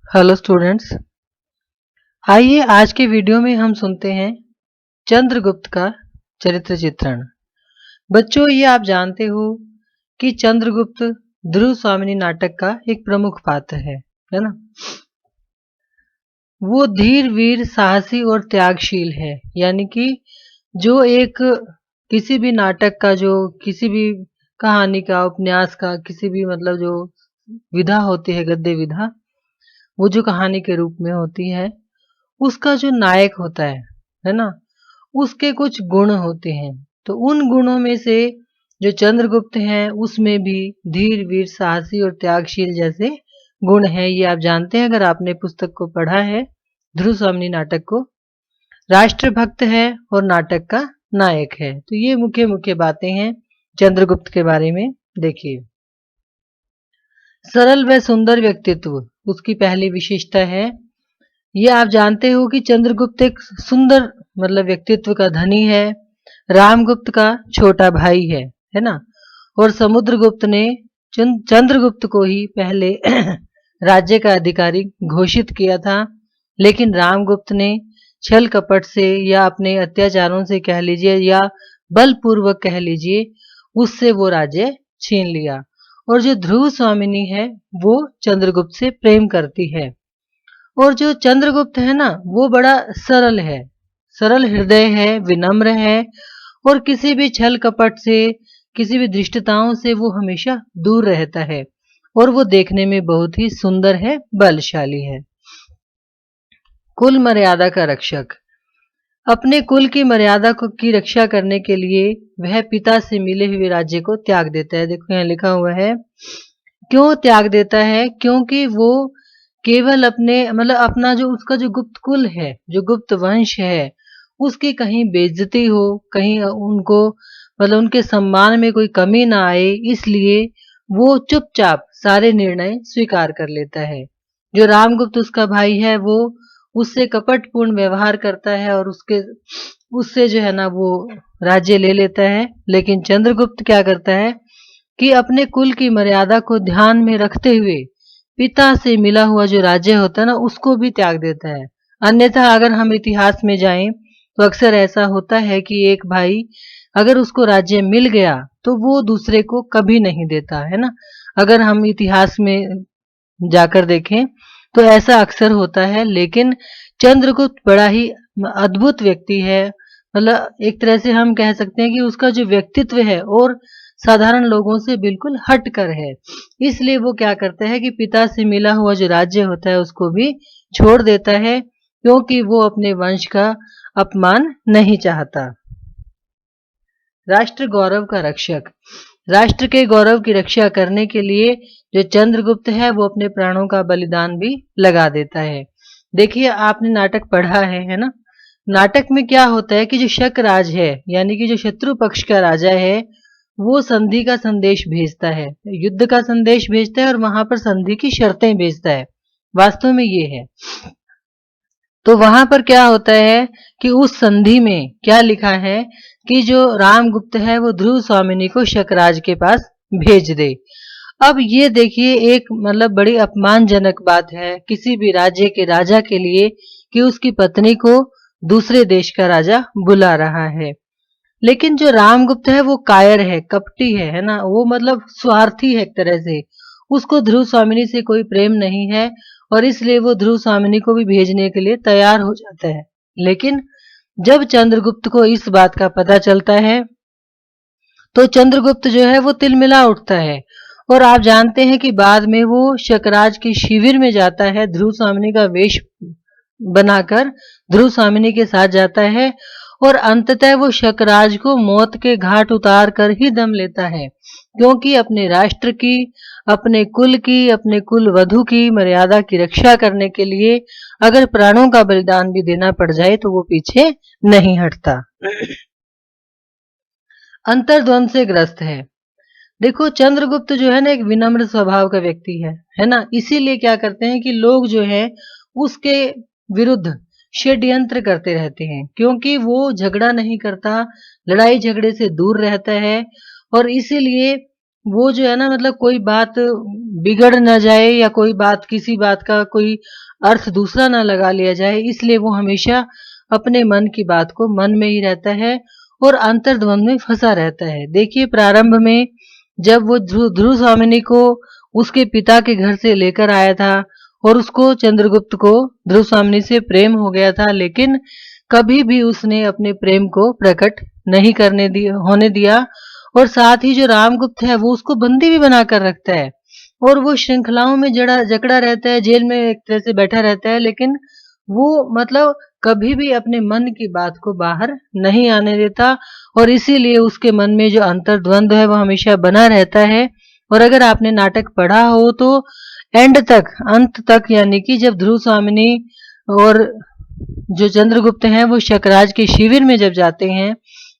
Hello students. आइए आज के वीडियो में हम सुनते हैं चंद्रगुप्त का चरित्र चित्रण। बच्चों, ये आप जानते हो कि चंद्रगुप्त ध्रुव स्वामिनी नाटक का एक प्रमुख पात्र है ना। वो धीर वीर साहसी और त्यागशील है, यानी कि जो एक किसी भी नाटक का, जो किसी भी कहानी का, उपन्यास का, किसी भी जो विधा होती है, गद्य विधा, वो जो कहानी के रूप में होती है, उसका जो नायक होता है ना, उसके कुछ गुण होते हैं। तो उन गुणों में से जो चंद्रगुप्त हैं, उसमें भी धीर वीर साहसी और त्यागशील जैसे गुण हैं। ये आप जानते हैं अगर आपने पुस्तक को पढ़ा है, ध्रुव स्वामिनी नाटक को। राष्ट्रभक्त है और नाटक का नायक है। तो ये मुख्य मुख्य बातें हैं चंद्रगुप्त के बारे में। देखिए, सरल व सुंदर व्यक्तित्व उसकी पहली विशेषता है। ये आप जानते हो कि चंद्रगुप्त एक सुंदर व्यक्तित्व का धनी है। रामगुप्त का छोटा भाई है ना। और समुद्रगुप्त ने चंद्रगुप्त को ही पहले राज्य का अधिकारी घोषित किया था, लेकिन रामगुप्त ने छल कपट से या अपने अत्याचारों से कह लीजिए, या बलपूर्वक कह लीजिए, उससे वो राज्य छीन लिया। और जो ध्रुव स्वामिनी है, वो चंद्रगुप्त से प्रेम करती है। और जो चंद्रगुप्त है ना, वो बड़ा सरल है, सरल हृदय है, विनम्र है, और किसी भी छल कपट से, किसी भी दृष्टताओं से वो हमेशा दूर रहता है। और वो देखने में बहुत ही सुंदर है, बलशाली है। कुल मर्यादा का रक्षक। अपने कुल की मर्यादा की रक्षा करने के लिए वह पिता से मिले हुए राज्य को त्याग देता है। देखो यहाँ लिखा हुआ है, क्यों त्याग देता है? क्योंकि वो केवल अपने अपना जो उसका जो गुप्त कुल है, जो गुप्त वंश है, उसकी कहीं बेइज्जती हो, कहीं उनको उनके सम्मान में कोई कमी ना आए, इसलिए वो चुपचाप सारे निर्णय स्वीकार कर लेता है। जो रामगुप्त उसका भाई है, वो उससे कपटपूर्ण व्यवहार करता है और उससे जो है ना, वो राज्य ले लेता है। लेकिन चंद्रगुप्त क्या करता है कि अपने कुल की मर्यादा को ध्यान में रखते हुए पिता से मिला हुआ जो राज्य होता है ना, उसको भी त्याग देता है। अन्यथा अगर हम इतिहास में जाएं तो अक्सर ऐसा होता है कि एक भाई अगर उसको राज्य मिल गया तो वो दूसरे को कभी नहीं देता, है ना। अगर हम इतिहास में जाकर देखें तो ऐसा अक्सर होता है। लेकिन चंद्रगुप्त बड़ा ही अद्भुत व्यक्ति है। एक तरह से हम कह सकते हैं कि उसका जो व्यक्तित्व है और साधारण लोगों से बिल्कुल हट कर है। इसलिए वो क्या करता है कि पिता से मिला हुआ जो राज्य होता है उसको भी छोड़ देता है, क्योंकि वो अपने वंश का अपमान नहीं चाहता। राष्ट्र गौरव का रक्षक। राष्ट्र के गौरव की रक्षा करने के लिए जो चंद्रगुप्त है, वो अपने प्राणों का बलिदान भी लगा देता है। देखिए, आपने नाटक पढ़ा है ना। नाटक में क्या होता है कि जो शक राज है, यानी कि जो शत्रु पक्ष का राजा है, वो संधि का संदेश भेजता है, युद्ध का संदेश भेजता है और वहां पर संधि की शर्तें भेजता है। वास्तव में ये है। तो वहां पर क्या होता है कि उस संधि में क्या लिखा है कि जो रामगुप्त है वो ध्रुव स्वामिनी को शकराज के पास भेज दे। अब ये देखिए, एक बड़ी अपमानजनक बात है किसी भी राज्य के राजा के लिए कि उसकी पत्नी को दूसरे देश का राजा बुला रहा है। लेकिन जो रामगुप्त है वो कायर है, कपटी है ना। वो स्वार्थी है एक तरह से। उसको ध्रुव स्वामिनी से कोई प्रेम नहीं है और इसलिए वो ध्रुव स्वामिनी को भी भेजने के लिए तैयार हो जाता है। लेकिन जब चंद्रगुप्त को इस बात का पता चलता है तो चंद्रगुप्त जो है वो तिलमिला उठता है। और आप जानते हैं कि बाद में वो शकराज के शिविर में जाता है, ध्रुव स्वामिनी का वेश बनाकर ध्रुव स्वामिनी के साथ जाता है और अंततः वो शकराज को मौत के घाट उतार कर ही दम लेता है, क्योंकि अपने राष्ट्र की, अपने कुल की, अपने कुल वधु की मर्यादा की रक्षा करने के लिए अगर प्राणों का बलिदान भी देना पड़ जाए तो वो पीछे नहीं हटता। अंतर्द्वंद से ग्रस्त है। देखो, चंद्रगुप्त जो है ना, एक विनम्र स्वभाव का व्यक्ति है ना। इसीलिए क्या करते हैं कि लोग जो है उसके विरुद्ध षड्यंत्र करते रहते हैं, क्योंकि वो झगड़ा नहीं करता, लड़ाई झगड़े से दूर रहता है। और इसीलिए वो जो है ना मतलब कोई बात बिगड़ ना जाए या कोई बात किसी बात का कोई अर्थ दूसरा ना लगा लिया जाए, इसलिए वो हमेशा अपने मन की बात को मन में ही रहता है और अंतर्द्वंद में फंसा रहता है। देखिए प्रारंभ में जब वो ध्रुव स्वामिनी को उसके पिता के घर से लेकर आया था और उसको चंद्रगुप्त को ध्रुव स्वामिनी से प्रेम हो गया था, लेकिन कभी भी उसने अपने प्रेम को प्रकट नहीं होने दिया। और साथ ही जो रामगुप्त है वो उसको बंदी भी बनाकर रखता है और वो श्रृंखलाओं में जकड़ा रहता है, जेल में एक तरह से बैठा रहता है, लेकिन वो मतलब कभी भी अपने मन की बात को बाहर नहीं आने देता और इसीलिए उसके मन में जो अंतर्द्वंद है वो हमेशा बना रहता है। और अगर आपने नाटक पढ़ा हो तो एंड तक अंत तक यानी कि जब ध्रुव स्वामिनी और जो चंद्रगुप्त हैं वो शकराज के शिविर में जब जाते हैं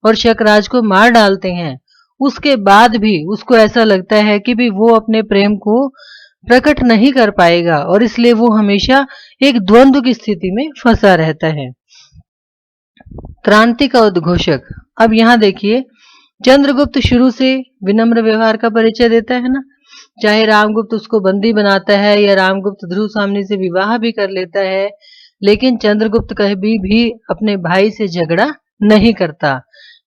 और शकराज को मार डालते हैं, उसके बाद भी उसको ऐसा लगता है कि भी वो अपने प्रेम को प्रकट नहीं कर पाएगा और इसलिए वो हमेशा एक द्वंद्व की स्थिति में फंसा रहता है। क्रांति का उद्घोषक। अब यहाँ देखिए चंद्रगुप्त शुरू से विनम्र व्यवहार का परिचय देता है ना, चाहे रामगुप्त उसको बंदी बनाता है या रामगुप्त ध्रुव सामने से विवाह भी कर लेता है, लेकिन चंद्रगुप्त कभी भी अपने भाई से झगड़ा नहीं करता।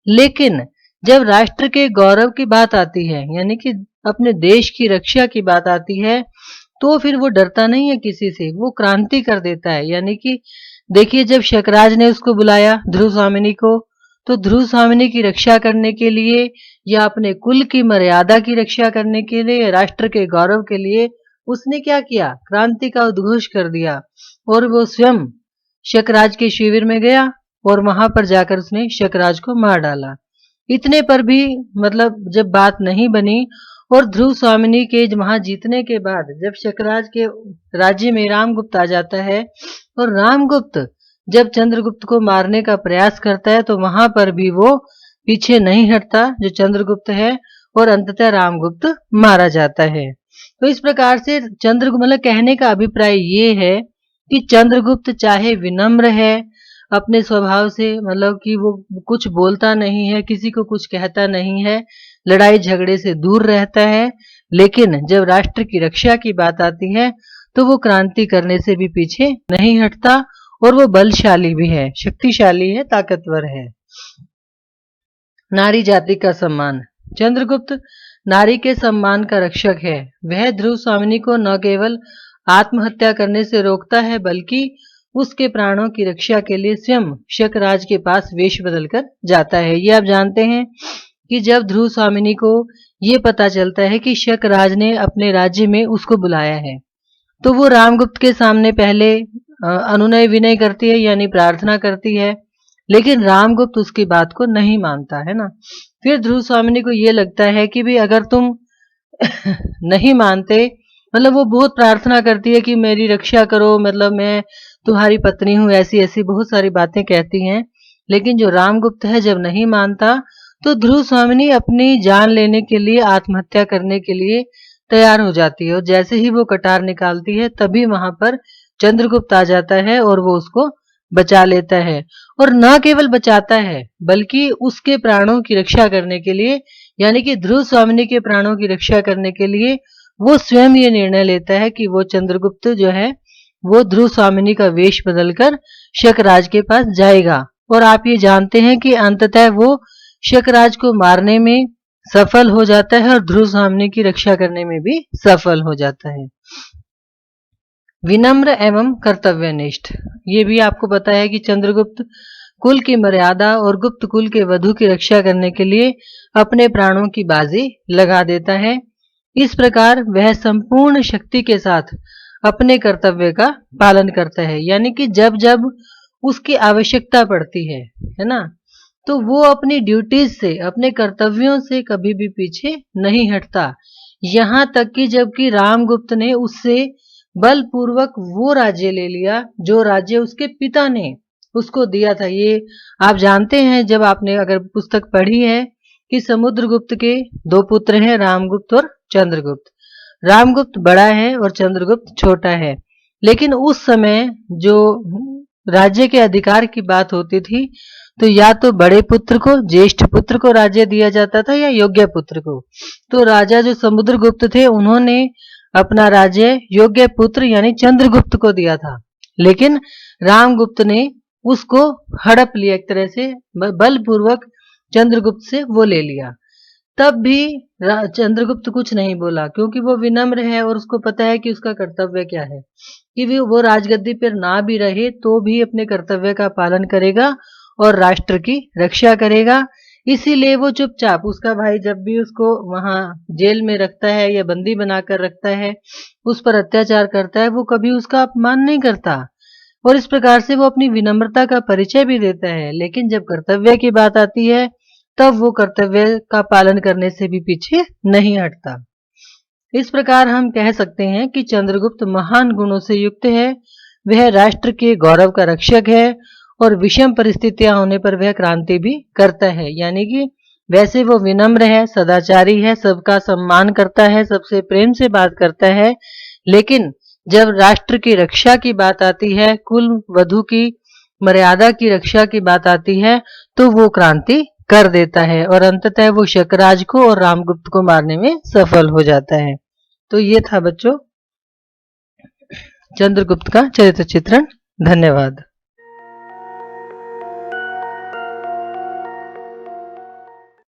लेकिन जब राष्ट्र के गौरव की बात आती है यानी कि अपने देश की रक्षा की बात आती है तो फिर वो डरता नहीं है किसी से, वो क्रांति कर देता है। यानी कि देखिए जब शकराज ने उसको बुलाया ध्रुव स्वामिनी को, तो ध्रुव स्वामिनी की रक्षा करने के लिए या अपने कुल की मर्यादा की रक्षा करने के लिए, राष्ट्र के गौरव के लिए उसने क्या किया, क्रांति का उद्घोष कर दिया और वो स्वयं शकराज के शिविर में गया और वहां पर जाकर उसने शकराज को मार डाला। इतने पर भी मतलब जब बात नहीं बनी और ध्रुव स्वामिनी के वहां जीतने के बाद जब शकराज के राज्य में रामगुप्त आ जाता है और रामगुप्त जब चंद्रगुप्त को मारने का प्रयास करता है तो वहां पर भी वो पीछे नहीं हटता जो चंद्रगुप्त है और अंततः रामगुप्त मारा जाता है। तो इस प्रकार से चंद्रगुप्त मतलब कहने का अभिप्राय ये है कि चंद्रगुप्त चाहे विनम्र है अपने स्वभाव से, मतलब कि वो कुछ बोलता नहीं है, किसी को कुछ कहता नहीं है, लड़ाई झगड़े से दूर रहता है, लेकिन जब राष्ट्र की रक्षा की बात आती है तो वो क्रांति करने से भी पीछे नहीं हटता और वो बलशाली भी है, शक्तिशाली है, ताकतवर है। नारी जाति का सम्मान। चंद्रगुप्त नारी के सम्मान का रक्षक है। वह ध्रुव स्वामिनी को न केवल आत्महत्या करने से रोकता है बल्कि उसके प्राणों की रक्षा के लिए स्वयं शकराज के पास वेश बदलकर जाता है। ये आप जानते हैं कि जब ध्रुव स्वामिनी को ये पता चलता है कि शकराज ने अपने राज्य में उसको बुलाया है तो वो रामगुप्त के सामने पहले अनुनय विनय करती है यानी प्रार्थना करती है, लेकिन रामगुप्त उसकी बात को नहीं मानता है ना। फिर ध्रुव स्वामिनी को ये लगता है कि भी अगर तुम नहीं मानते, मतलब वो बहुत प्रार्थना करती है कि मेरी रक्षा करो, मतलब मैं तुम्हारी पत्नी हूँ, ऐसी ऐसी बहुत सारी बातें कहती हैं, लेकिन जो रामगुप्त है जब नहीं मानता तो ध्रुव स्वामिनी अपनी जान लेने के लिए आत्महत्या करने के लिए तैयार हो जाती है और जैसे ही वो कटार निकालती है तभी वहां पर चंद्रगुप्त आ जाता है और वो उसको बचा लेता है और न केवल बचाता है बल्कि उसके प्राणों की रक्षा करने के लिए यानी कि ध्रुव स्वामिनी के प्राणों की रक्षा करने के लिए वो स्वयं ये निर्णय लेता है कि वो चंद्रगुप्त जो है वो ध्रुव स्वामिनी का वेश बदलकर शकराज के पास जाएगा और आप ये जानते हैं कि अंततः वो शकराज को मारने में सफल हो जाता है और ध्रुव स्वामिनी की रक्षा करने में भी सफल हो जाता है। विनम्र एवं कर्तव्यनिष्ठ। ये भी आपको पता है कि चंद्रगुप्त कुल की मर्यादा और गुप्त कुल के वधु की रक्षा करने के लिए अपने प्राणों की बाजी लगा देता है। इस प्रकार वह संपूर्ण शक्ति के साथ अपने कर्तव्य का पालन करता है, यानी कि जब जब उसकी आवश्यकता पड़ती है ना, तो वो अपनी ड्यूटीज से अपने कर्तव्यों से कभी भी पीछे नहीं हटता। यहाँ तक कि जबकि रामगुप्त ने उससे बलपूर्वक वो राज्य ले लिया जो राज्य उसके पिता ने उसको दिया था। ये आप जानते हैं जब आपने अगर पुस्तक पढ़ी है कि समुद्रगुप्त के दो पुत्र हैं, रामगुप्त और चंद्रगुप्त। रामगुप्त बड़ा है और चंद्रगुप्त छोटा है, लेकिन उस समय जो राज्य के अधिकार की बात होती थी तो या तो बड़े पुत्र को, ज्येष्ठ पुत्र को राज्य दिया जाता था या योग्य पुत्र को। तो राजा जो समुद्रगुप्त थे उन्होंने अपना राज्य योग्य पुत्र यानी चंद्रगुप्त को दिया था, लेकिन रामगुप्त ने उसको हड़प लिया, एक तरह से बलपूर्वक चंद्रगुप्त से वो ले लिया। तब भी चंद्रगुप्त कुछ नहीं बोला, क्योंकि वो विनम्र है और उसको पता है कि उसका कर्तव्य क्या है, कि वो राजगद्दी पर ना भी रहे तो भी अपने कर्तव्य का पालन करेगा और राष्ट्र की रक्षा करेगा। इसीलिए वो चुपचाप, उसका भाई जब भी उसको वहां जेल में रखता है या बंदी बनाकर रखता है, उस पर अत्याचार करता है, वो कभी उसका अपमान नहीं करता और इस प्रकार से वो अपनी विनम्रता का परिचय भी देता है। लेकिन जब कर्तव्य की बात आती है तब वो कर्तव्य का पालन करने से भी पीछे नहीं हटता। इस प्रकार हम कह सकते हैं कि चंद्रगुप्त महान गुणों से युक्त है, वह राष्ट्र के गौरव का रक्षक है और विषम परिस्थितियां होने पर वह क्रांति भी करता है। यानी कि वैसे वो विनम्र है, सदाचारी है, सबका सम्मान करता है, सबसे प्रेम से बात करता है, लेकिन जब राष्ट्र की रक्षा की बात आती है, कुल वधु की मर्यादा की रक्षा की बात आती है, तो वो क्रांति कर देता है और अंततः वो शकराज को और रामगुप्त को मारने में सफल हो जाता है। तो ये था बच्चों चंद्रगुप्त का चरित्र चित्रण। धन्यवाद।